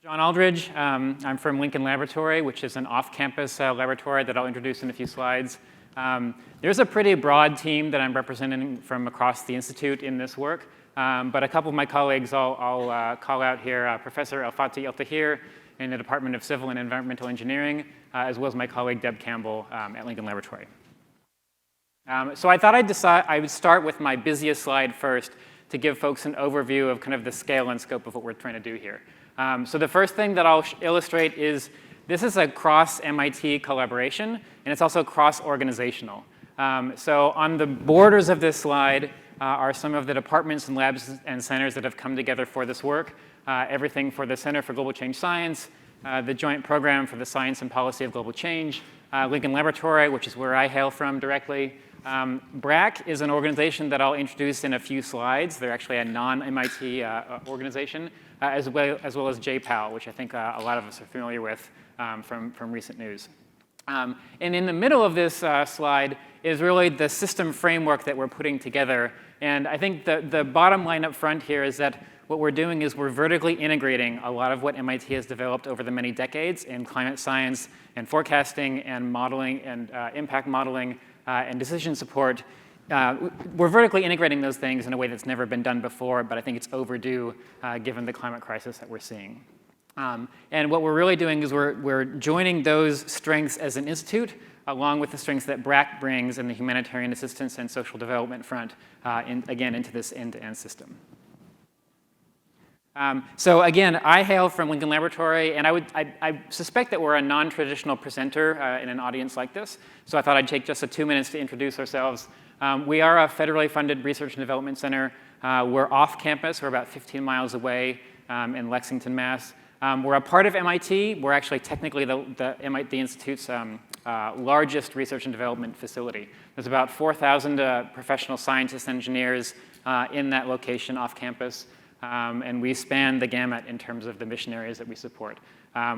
John Aldridge. I'm from Lincoln Laboratory, which is an off-campus laboratory that I'll introduce in a few slides. There's a pretty broad team that I'm representing from across the Institute in this work, but a couple of my colleagues I'll call out here, Professor El-Fatih El-Tahir in the Department of Civil and Environmental Engineering, as well as my colleague Deb Campbell at Lincoln Laboratory. So I thought I would start with my busiest slide first to give folks an overview of kind of the scale and scope of what we're trying to do here. So the first thing that I'll illustrate is this is a cross-MIT collaboration, and it's also cross-organizational. So on the borders of this slide are some of the departments and labs and centers that have come together for this work. Everything for the Center for Global Change Science, the Joint Program for the Science and Policy of Global Change, Lincoln Laboratory, which is where I hail from directly. BRAC is an organization that I'll introduce in a few slides. They're actually a non-MIT organization, as well as JPAL, which I think a lot of us are familiar with from recent news. And in the middle of this slide is really the system framework that we're putting together. And I think the bottom line up front here is that what we're doing is we're vertically integrating a lot of what MIT has developed over the many decades in climate science and forecasting and modeling and impact modeling and decision support. We're vertically integrating those things in a way that's never been done before, but I think it's overdue given the climate crisis that we're seeing. And what we're really doing is we're joining those strengths as an institute along with the strengths that BRAC brings in the humanitarian assistance and social development front, again, into this end-to-end system. So again, I hail from Lincoln Laboratory, and I suspect that we're a non-traditional presenter in an audience like this. So I thought I'd take just 2 minutes to introduce ourselves. We are a federally funded research and development center. We're off campus. We're about 15 miles away in Lexington, Mass. We're a part of MIT. We're actually technically the MIT Institute's largest research and development facility. There's about 4,000 professional scientists and engineers in that location off campus. And we span the gamut in terms of the mission areas that we support.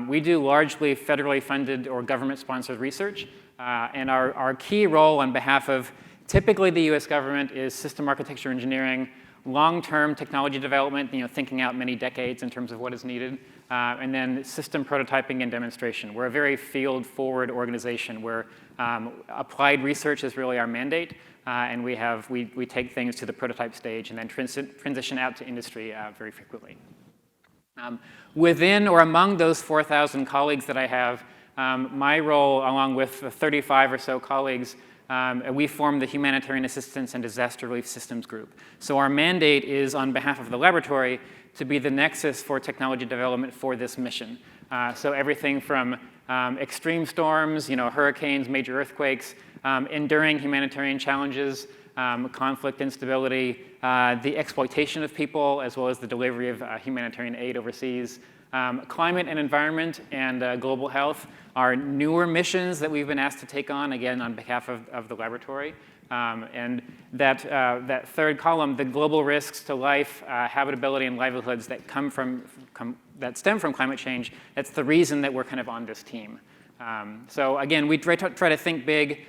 We do largely federally funded or government-sponsored research. And our key role on behalf of typically the US government is system architecture engineering, long-term technology development, thinking out many decades in terms of what is needed, and then system prototyping and demonstration. We're a very field-forward organization where applied research is really our mandate. And we take things to the prototype stage and then transition out to industry very frequently. Within or among those 4,000 colleagues that I have, my role, along with 35 or so colleagues, we form the Humanitarian Assistance and Disaster Relief Systems Group. So our mandate is, on behalf of the laboratory, to be the nexus for technology development for this mission. So everything from extreme storms, hurricanes, major earthquakes, enduring humanitarian challenges, conflict, instability, the exploitation of people, as well as the delivery of humanitarian aid overseas. Climate and environment and global health are newer missions that we've been asked to take on, again, on behalf of the laboratory. And that third column, the global risks to life, habitability, and livelihoods that that stem from climate change, that's the reason that we're kind of on this team. So again, we try to think big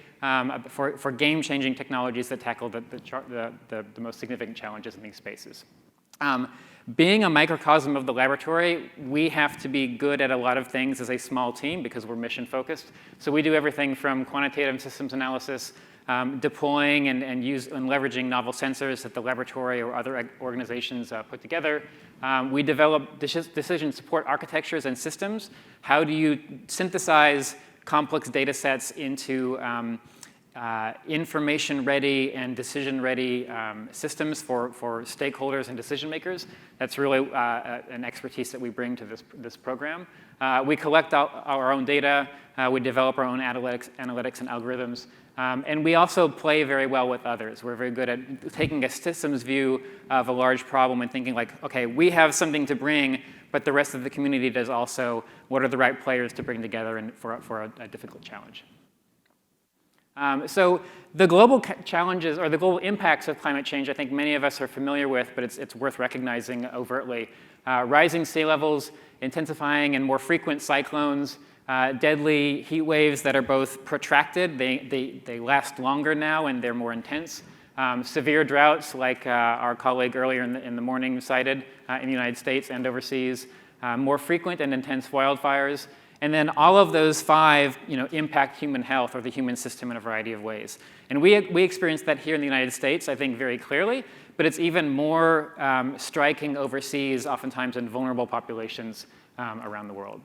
for game-changing technologies that tackle the most significant challenges in these spaces. Being a microcosm of the laboratory, we have to be good at a lot of things as a small team because we're mission-focused. So we do everything from quantitative systems analysis, deploying and leveraging novel sensors that the laboratory or other organizations put together. We develop decision support architectures and systems. How do you synthesize complex data sets into information-ready and decision-ready systems for stakeholders and decision makers? That's really an expertise that we bring to this program. We collect our own data. We develop our own analytics and algorithms. And we also play very well with others. We're very good at taking a systems view of a large problem and thinking like, OK, we have something to bring, but the rest of the community does also. What are the right players to bring together for a difficult challenge? So the global challenges or the global impacts of climate change, I think many of us are familiar with, but it's worth recognizing overtly. Rising sea levels, intensifying and more frequent cyclones, deadly heat waves that are both protracted, they last longer now and they're more intense. Severe droughts like our colleague earlier in the morning cited in the United States and overseas. more frequent and intense wildfires, and then all of those 5 impact human health or the human system in a variety of ways. And we experience that here in the United States, I think, very clearly, but it's even more striking overseas, oftentimes in vulnerable populations around the world.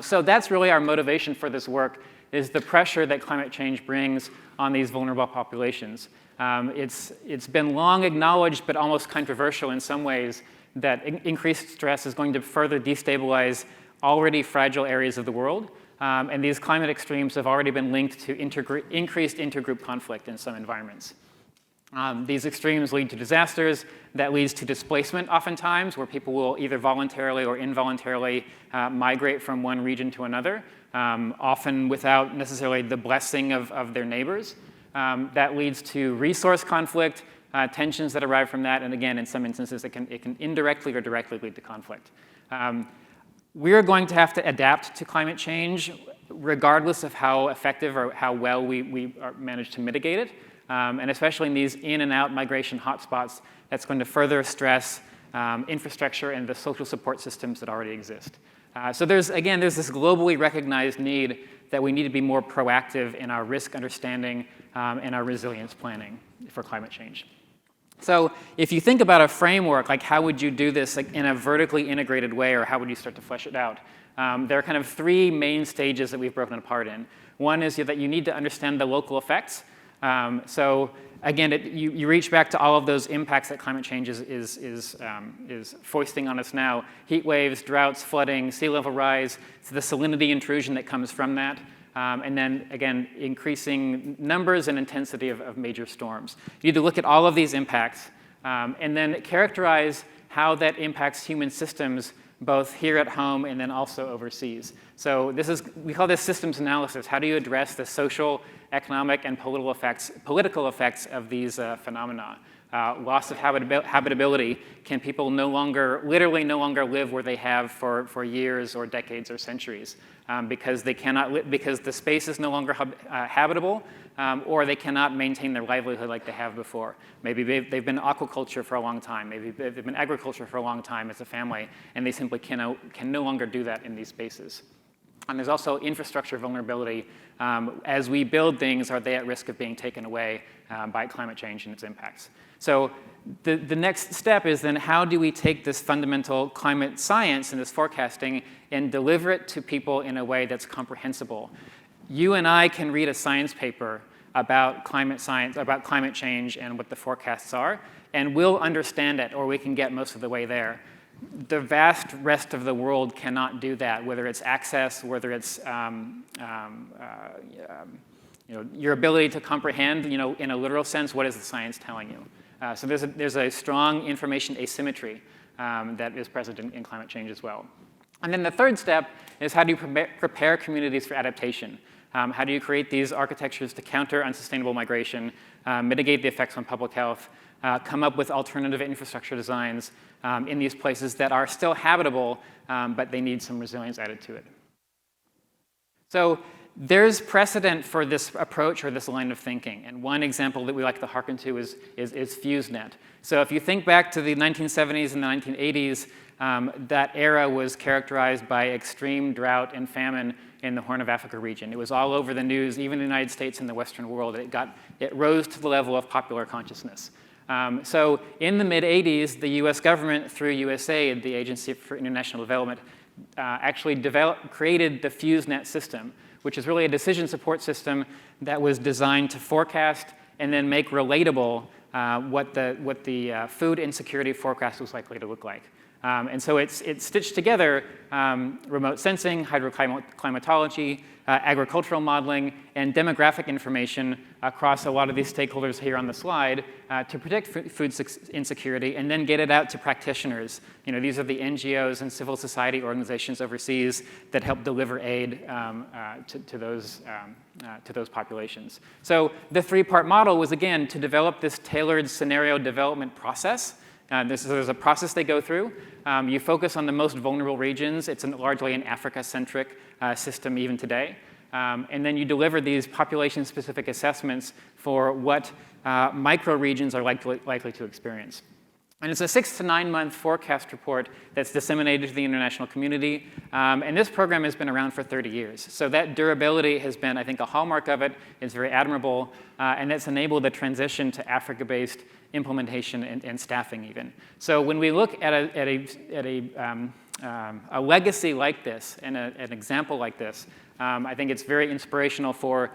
So that's really our motivation for this work, is the pressure that climate change brings on these vulnerable populations. It's been long acknowledged, but almost controversial in some ways, that increased stress is going to further destabilize already fragile areas of the world. And these climate extremes have already been linked to increased intergroup conflict in some environments. These extremes lead to disasters. That leads to displacement oftentimes, where people will either voluntarily or involuntarily migrate from one region to another, often without necessarily the blessing of their neighbors. That leads to resource conflict, tensions that arrive from that, and again, in some instances, it can indirectly or directly lead to conflict. We're going to have to adapt to climate change, regardless of how effective or how well we manage to mitigate it. And especially in these in and out migration hotspots, that's going to further stress infrastructure and the social support systems that already exist. So there's this globally recognized need that we need to be more proactive in our risk understanding and our resilience planning for climate change. So if you think about a framework, like how would you do this in a vertically integrated way, or how would you start to flesh it out? There are kind of 3 main stages that we've broken apart in. One is that you need to understand the local effects. So again, you reach back to all of those impacts that climate change is foisting on us now: heat waves, droughts, flooding, sea level rise, so the salinity intrusion that comes from that, and then again, increasing numbers and intensity of major storms. You need to look at all of these impacts and then characterize how that impacts human systems, both here at home and then also overseas. So we call this systems analysis. How do you address the social, economic, and political effects of these phenomena? Loss of habitability. Can people literally no longer live where they have for years or decades or centuries because the space is no longer habitable, or they cannot maintain their livelihood like they have before. Maybe they've been aquaculture for a long time. Maybe they've been agriculture for a long time as a family, and they simply can no longer do that in these spaces. And there's also infrastructure vulnerability. As we build things, are they at risk of being taken away by climate change and its impacts? So the next step is then, how do we take this fundamental climate science and this forecasting and deliver it to people in a way that's comprehensible? You and I can read a science paper about climate change and what the forecasts are, and we'll understand it, or we can get most of the way there. The vast rest of the world cannot do that, whether it's access, whether it's your ability to comprehend, in a literal sense, what is the science telling you? So there's a strong information asymmetry that is present in climate change as well. And then the third step is, how do you prepare communities for adaptation? How do you create these architectures to counter unsustainable migration, mitigate the effects on public health, come up with alternative infrastructure designs in these places that are still habitable, but they need some resilience added to it. So there's precedent for this approach or this line of thinking. And one example that we like to hearken to is FuseNet. So if you think back to the 1970s and the 1980s, that era was characterized by extreme drought and famine in the Horn of Africa region. It was all over the news, even in the United States and the Western world. It rose to the level of popular consciousness. So in the mid-'80s, the US government, through USAID, the Agency for International Development, actually created the FuseNet system, which is really a decision support system that was designed to forecast and then make relatable what the food insecurity forecast was likely to look like. And so it's stitched together remote sensing, hydroclimatology, agricultural modeling, and demographic information across a lot of these stakeholders here on the slide to predict food insecurity, and then get it out to practitioners. These are the NGOs and civil society organizations overseas that help deliver aid to those populations. So the 3-part model was, again, to develop this tailored scenario development process. There's a process they go through. You focus on the most vulnerable regions. It's largely an Africa-centric system even today. And then you deliver these population-specific assessments for what micro-regions are likely to experience. And it's a 6 to 9 month forecast report that's disseminated to the international community. And this program has been around for 30 years. So that durability has been, I think, a hallmark of it. It's very admirable. And that's enabled the transition to Africa-based implementation and staffing even. So when we look at a legacy like this and an example like this, I think it's very inspirational for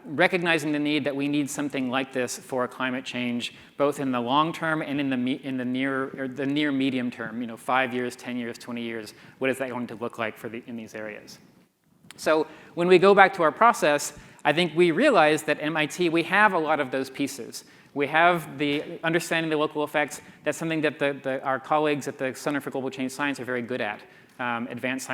recognizing the need that we need something like this for climate change, both in the long term and in the near medium term. 5 years, 10 years, 20 years. What is that going to look like in these areas? So when we go back to our process, I think we realize that at MIT we have a lot of those pieces. We have the understanding the local effects. That's something that our colleagues at the Center for Global Change Science are very good at. Advanced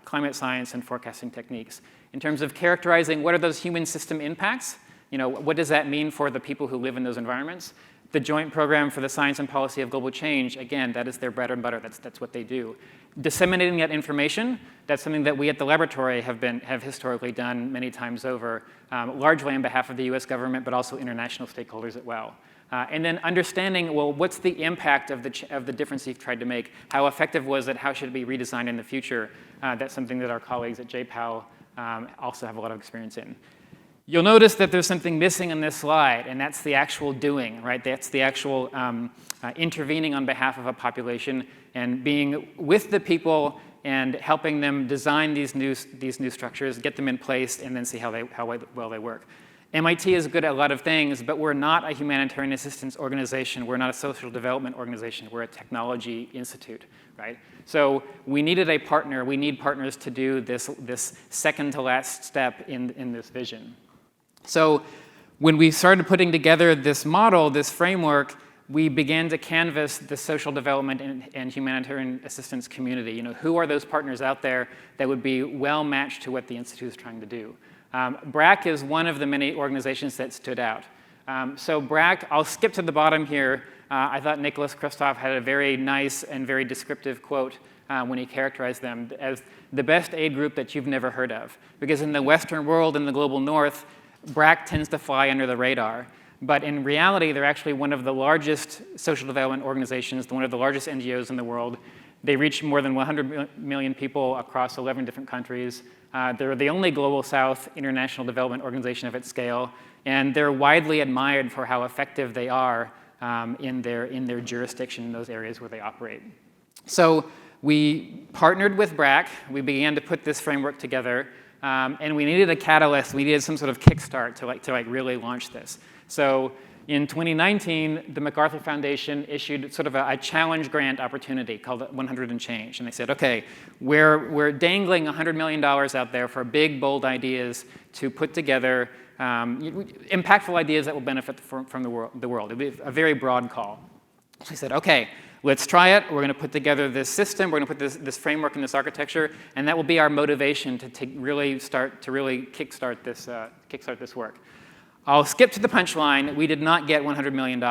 climate science and forecasting techniques. In terms of characterizing what are those human system impacts, what does that mean for the people who live in those environments? The Joint Program for the Science and Policy of Global Change, again, that is their bread and butter. That's what they do. Disseminating that information, that's something that we at the laboratory have historically done many times over, largely on behalf of the US government, but also international stakeholders as well. And then understanding, well, what's the impact of the difference you've tried to make? How effective was it? How should it be redesigned in the future? That's something that our colleagues at JPAL also have a lot of experience in. You'll notice that there's something missing on this slide, and that's the actual doing, right? That's the actual intervening on behalf of a population and being with the people and helping them design these new structures, get them in place, and then see how well they work. MIT is good at a lot of things, but we're not a humanitarian assistance organization. We're not a social development organization. We're a technology institute, right? So we needed a partner. We need partners to do this second to last step in this vision. So when we started putting together this model, this framework, we began to canvass the social development and humanitarian assistance community. Who are those partners out there that would be well matched to what the Institute is trying to do? BRAC is one of the many organizations that stood out. So BRAC, I'll skip to the bottom here. I thought Nicholas Kristof had a very nice and very descriptive quote when he characterized them as the best aid group that you've never heard of. Because in the Western world, in the global North, BRAC tends to fly under the radar. But in reality, they're actually one of the largest social development organizations, one of the largest NGOs in the world. They reach more than 100 million people across 11 different countries. They're the only Global South international development organization of its scale, and they're widely admired for how effective they are in their jurisdiction in those areas where they operate. So we partnered with BRAC. We began to put this framework together, and we needed a catalyst. We needed some sort of kickstart to really launch this. So in 2019, the MacArthur Foundation issued sort of a challenge grant opportunity called 100 and Change. And they said, OK, we're dangling $100 million out there for big, bold ideas to put together impactful ideas that will benefit from the world. It would be a very broad call. So we said, OK, let's try it. We're going to put together this system. We're going to put this framework and this architecture. And that will be our motivation to really kickstart this work. I'll skip to the punchline. We did not get $100 million.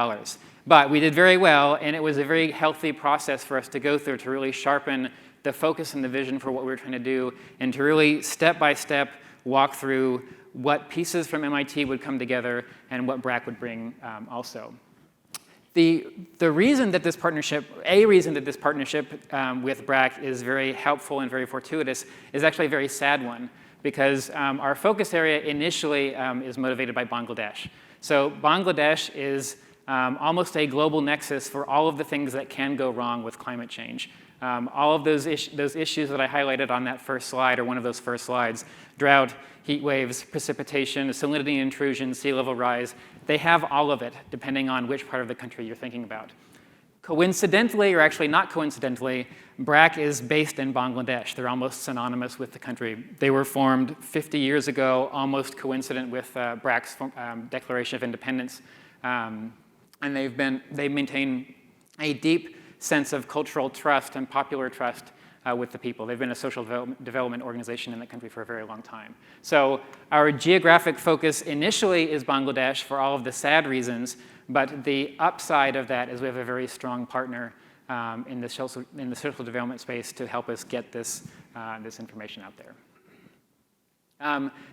But we did very well, and it was a very healthy process for us to go through to really sharpen the focus and the vision for what we were trying to do, and to really step-by-step walk through what pieces from MIT would come together and what BRAC would bring also. The reason that this partnership, with BRAC is very helpful and very fortuitous is actually a very sad one. Because our focus area initially is motivated by Bangladesh. So Bangladesh is almost a global nexus for all of the things that can go wrong with climate change. All of those issues that I highlighted on that first slide, or one of those first slides, drought, heat waves, precipitation, salinity intrusion, sea level rise, they have all of it, depending on which part of the country you're thinking about. Coincidentally, or actually not coincidentally, BRAC is based in Bangladesh. They're almost synonymous with the country. They were formed 50 years ago, almost coincident with BRAC's Declaration of Independence. And they maintain a deep sense of cultural trust and popular trust with the people. They've been a social development organization in the country for a very long time. So our geographic focus initially is Bangladesh for all of the sad reasons. But the upside of that is we have a very strong partner in the social development space to help us get this information out there.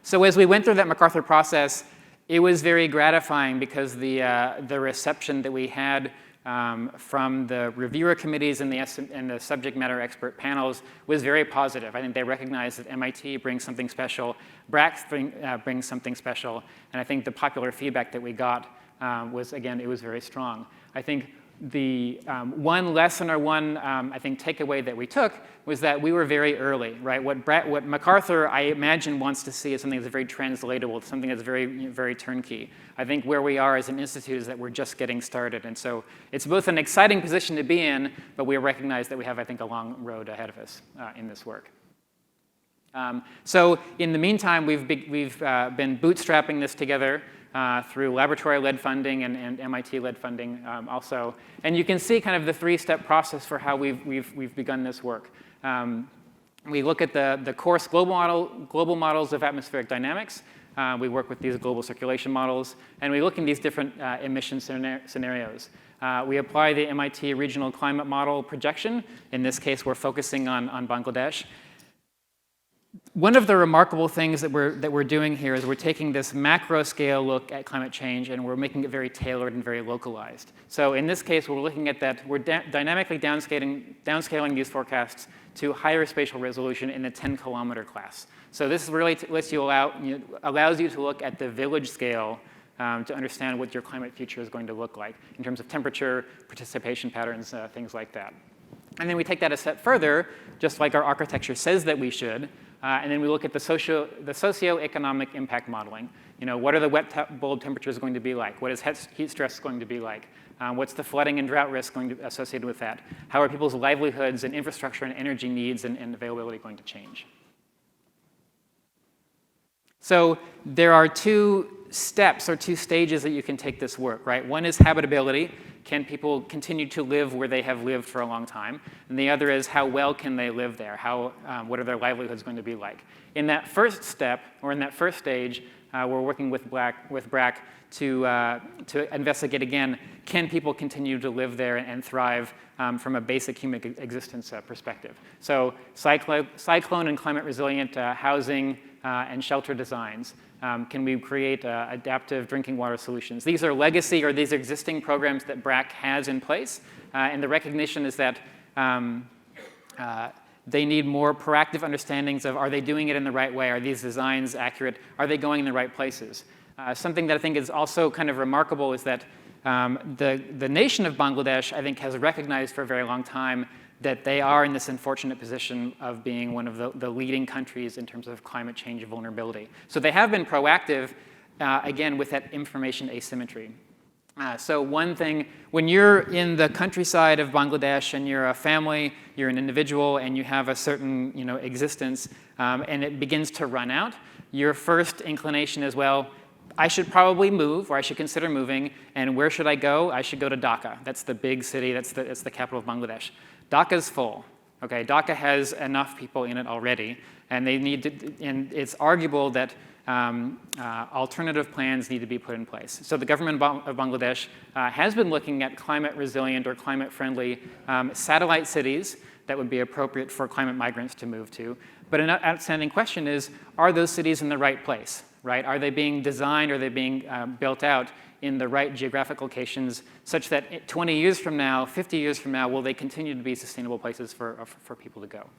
So as we went through that MacArthur process, it was very gratifying because the reception that we had from the reviewer committees and the subject matter expert panels was very positive. I think they recognized that MIT brings something special, BRAC brings something special, and I think the popular feedback that we got was, again, it was very strong. I think the one lesson or one, I think, takeaway that we took was that we were very early, right? What MacArthur, I imagine, wants to see is something that's very translatable, something that's very, very turnkey. I think where we are as an institute is that we're just getting started. And so it's both an exciting position to be in, but we recognize that we have, I think, a long road ahead of us in this work. So in the meantime, we've been bootstrapping this together through laboratory-led funding and MIT-led funding also. And you can see kind of the three-step process for how we've begun this work. We look at the coarse global models of atmospheric dynamics. We work with these global circulation models, and we look in these different emission scenarios. We apply the MIT regional climate model projection. In this case, we're focusing on Bangladesh. One of the remarkable things that we're doing here is we're taking this macro scale look at climate change and we're making it very tailored and very localized. So in this case, we're looking at that, we're dynamically downscaling these forecasts to higher spatial resolution in the 10-kilometer class. So this really allows you to look at the village scale to understand what your climate future is going to look like in terms of temperature, participation patterns, things like that. And then we take that a step further, just like our architecture says that we should, and then we look at the socioeconomic impact modeling. What are the wet bulb temperatures going to be like? What is heat stress going to be like? What's the flooding and drought risk going to be associated with that? How are people's livelihoods and infrastructure and energy needs and availability going to change? So there are two steps or two stages that you can take this work, right? One is habitability. Can people continue to live where they have lived for a long time? And the other is how well can they live there? What are their livelihoods going to be like? In that first step, or in that first stage, we're working with BRAC to investigate again, can people continue to live there and thrive from a basic human existence perspective? So cyclone and climate resilient housing and shelter designs. Can we create adaptive drinking water solutions? These are legacy or these existing programs that BRAC has in place. And the recognition is that they need more proactive understandings of, are they doing it in the right way? Are these designs accurate? Are they going in the right places? Something that I think is also kind of remarkable is that the nation of Bangladesh, I think, has recognized for a very long time that they are in this unfortunate position of being one of the leading countries in terms of climate change vulnerability. So they have been proactive, again, with that information asymmetry. So one thing, when you're in the countryside of Bangladesh and you're a family, you're an individual, and you have a certain existence, and it begins to run out, your first inclination is, well, I should probably move, or I should consider moving, and where should I go? I should go to Dhaka. That's the big city, that's the capital of Bangladesh. Dhaka's full. Okay, Dhaka has enough people in it already, and and it's arguable that alternative plans need to be put in place. So the government of Bangladesh has been looking at climate resilient or climate friendly satellite cities that would be appropriate for climate migrants to move to. But an outstanding question is, are those cities in the right place, right? Are they being designed, are they being built out in the right geographic locations such that 20 years from now, 50 years from now, will they continue to be sustainable places for people to go?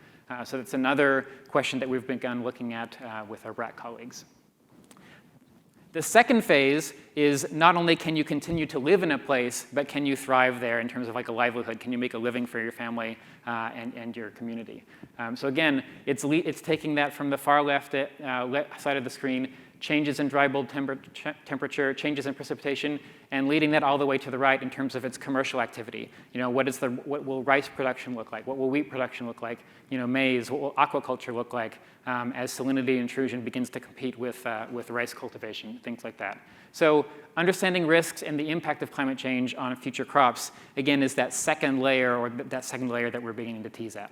So that's another question that we've begun looking at with our BRAC colleagues. The second phase is not only can you continue to live in a place, but can you thrive there in terms of like a livelihood? Can you make a living for your family and your community? So again, it's taking that from the far left side of the screen, changes in dry bulb temperature, changes in precipitation, and leading that all the way to the right in terms of its commercial activity. What will rice production look like? What will wheat production look like? Maize. What will aquaculture look like as salinity intrusion begins to compete with rice cultivation, things like that. So understanding risks and the impact of climate change on future crops, again, is that second layer that we're beginning to tease at.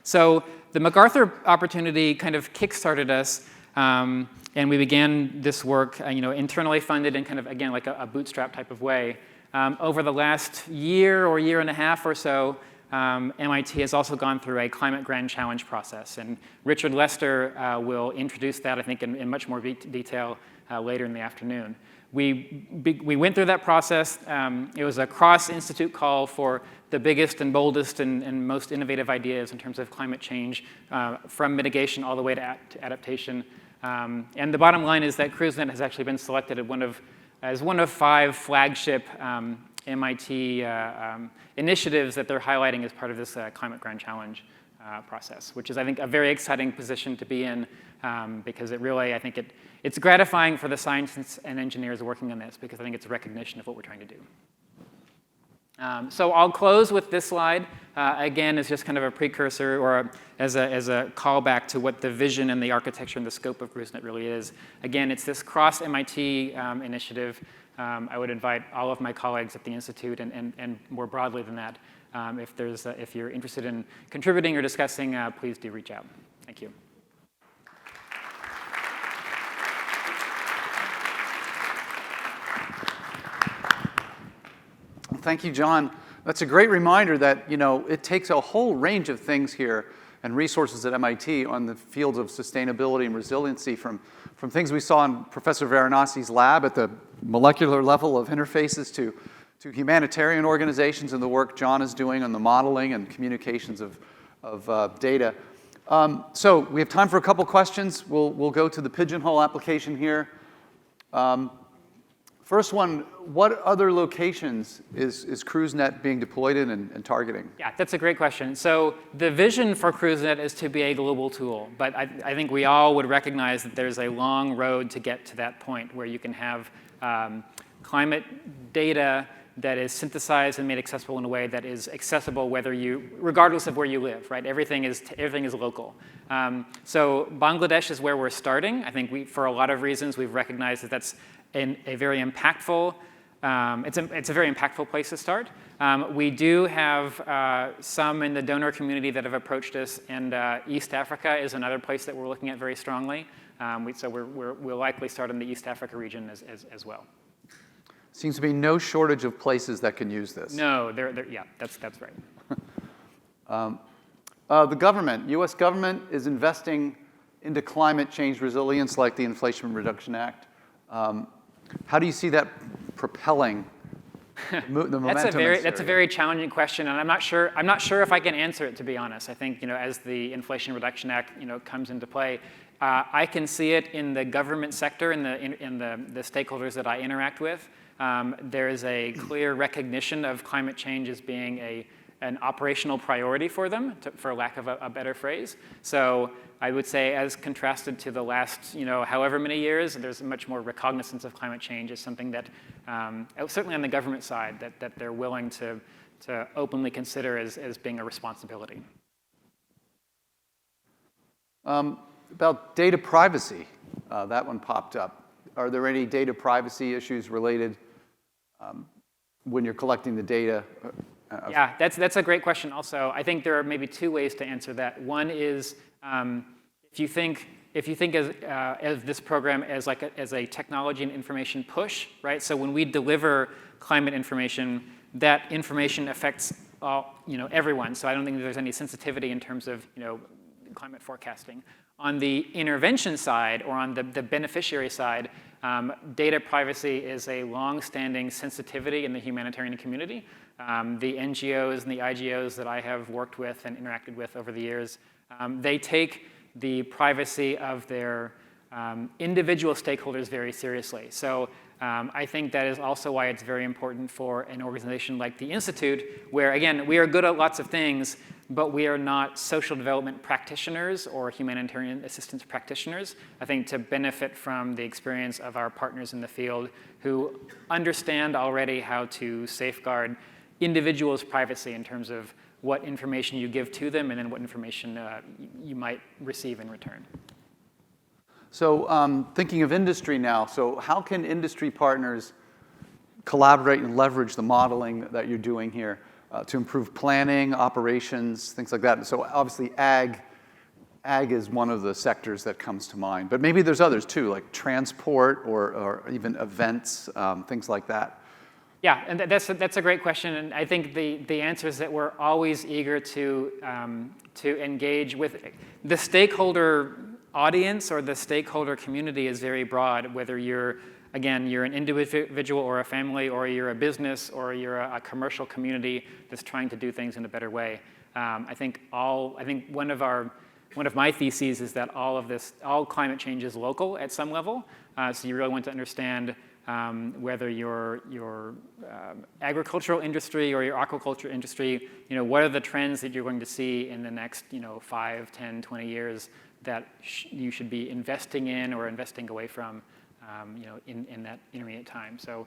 So the MacArthur opportunity kind of kickstarted us, and we began this work, internally funded in kind of, again, like a bootstrap type of way. Over the last year or year and a half or so, MIT has also gone through a climate grand challenge process, and Richard Lester will introduce that, I think, in much more detail later in the afternoon. we went through that process. It was a cross-institute call for the biggest and boldest and most innovative ideas in terms of climate change, from mitigation all the way to adaptation. And the bottom line is that CruiseNet has actually been selected as one of 5 flagship MIT initiatives that they're highlighting as part of this Climate Grand Challenge process, which is, I think, a very exciting position to be in, because it really, I think it's gratifying for the scientists and engineers working on this, because I think it's a recognition of what we're trying to do. So I'll close with this slide. Again, it's just kind of a precursor, or as a callback to what the vision and the architecture and the scope of CruiseNet really is. Again, it's this cross-MIT initiative. I would invite all of my colleagues at the Institute and more broadly than that, if you're interested in contributing or discussing, please do reach out. Thank you. Thank you, John. That's a great reminder that, it takes a whole range of things here and resources at MIT on the fields of sustainability and resiliency, from things we saw in Professor Varanasi's lab at the molecular level of interfaces to humanitarian organizations and the work John is doing on the modeling and communications of data. So we have time for a couple questions. We'll go to the Pigeonhole application here. First one, what other locations is CruiseNet being deployed in and targeting? Yeah, that's a great question. So the vision for CruiseNet is to be a global tool, but I think we all would recognize that there's a long road to get to that point where you can have climate data that is synthesized and made accessible in a way that is accessible regardless of where you live, right? Everything is local. So Bangladesh is where we're starting. I think for a lot of reasons, we've recognized that that's a very impactful, it's a very impactful place to start. We do have some in the donor community that have approached us, and East Africa is another place that we're looking at very strongly. So we'll likely start in the East Africa region as well. Seems to be no shortage of places that can use this. No, yeah, that's right. The government, U.S. government, is investing into climate change resilience like the Inflation Reduction Act. How do you see that propelling the momentum? That's a very challenging question, and I'm not sure if I can answer it, to be honest. I think, as the Inflation Reduction Act, comes into play, I can see it in the government sector, in the stakeholders that I interact with. There is a clear recognition of climate change as being an operational priority for them, for lack of a better phrase. So I would say, as contrasted to the last, however many years, there's much more recognizance of climate change as something that, certainly on the government side, that they're willing to openly consider as being a responsibility. About data privacy, that one popped up. Are there any data privacy issues related when you're collecting the data? Yeah, that's a great question also. I think there are maybe 2 ways to answer that. One is if you think as this program as a technology and information push, right? So when we deliver climate information, that information affects everyone. So I don't think there's any sensitivity in terms of climate forecasting. On the intervention side, or on the beneficiary side, data privacy is a long-standing sensitivity in the humanitarian community. The NGOs and the IGOs that I have worked with and interacted with over the years, they take the privacy of their individual stakeholders very seriously. So I think that is also why it's very important for an organization like the Institute, where, again, we are good at lots of things, but we are not social development practitioners or humanitarian assistance practitioners. I think to benefit from the experience of our partners in the field who understand already how to safeguard individuals' privacy in terms of what information you give to them and then what information you might receive in return. So thinking of industry now, so how can industry partners collaborate and leverage the modeling that you're doing here to improve planning, operations, things like that? So obviously ag is one of the sectors that comes to mind, but maybe there's others too, like transport or even events, things like that. Yeah, and that's a great question, and I think the answer is that we're always eager to engage with the stakeholder audience, or the stakeholder community is very broad, whether you're again, you're an individual or a family, or you're a business, or you're a commercial community that's trying to do things in a better way. I think one of my theses is that all climate change is local at some level. So you really want to understand whether your agricultural industry or your aquaculture industry, what are the trends that you're going to see in the next 5, 10, 20 years that you should be investing in or investing away from in that intermediate time. So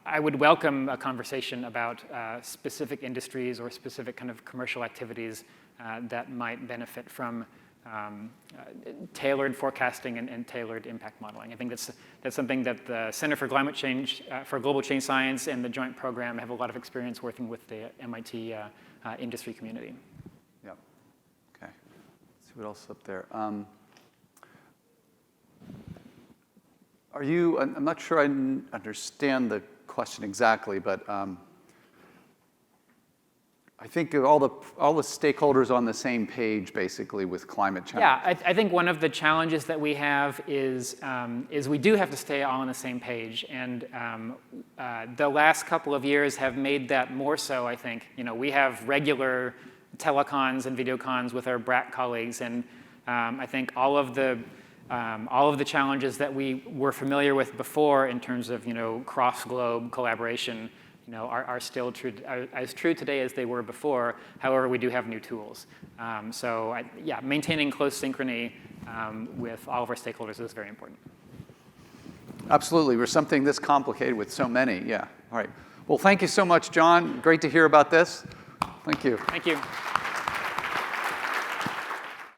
I would welcome a conversation about specific industries or specific kind of commercial activities that might benefit from tailored forecasting and tailored impact modeling. I think that's something that the Center for Climate Change, for Global Change Science and the joint program have a lot of experience working with the MIT industry community. Yeah. Okay. Let's see what else is up there. I'm not sure I understand the question exactly, but I think all the stakeholders on the same page, basically, with climate change. Yeah, I think one of the challenges that we have is we do have to stay all on the same page, and the last couple of years have made that more so. I think we have regular telecons and videocons with our BRAC colleagues, and I think all of the challenges that we were familiar with before in terms of cross-globe collaboration are still as true today as they were before. However, we do have new tools. So maintaining close synchrony with all of our stakeholders is very important. Absolutely. We're something this complicated with so many. Yeah. All right. Well, thank you so much, John. Great to hear about this. Thank you. Thank you.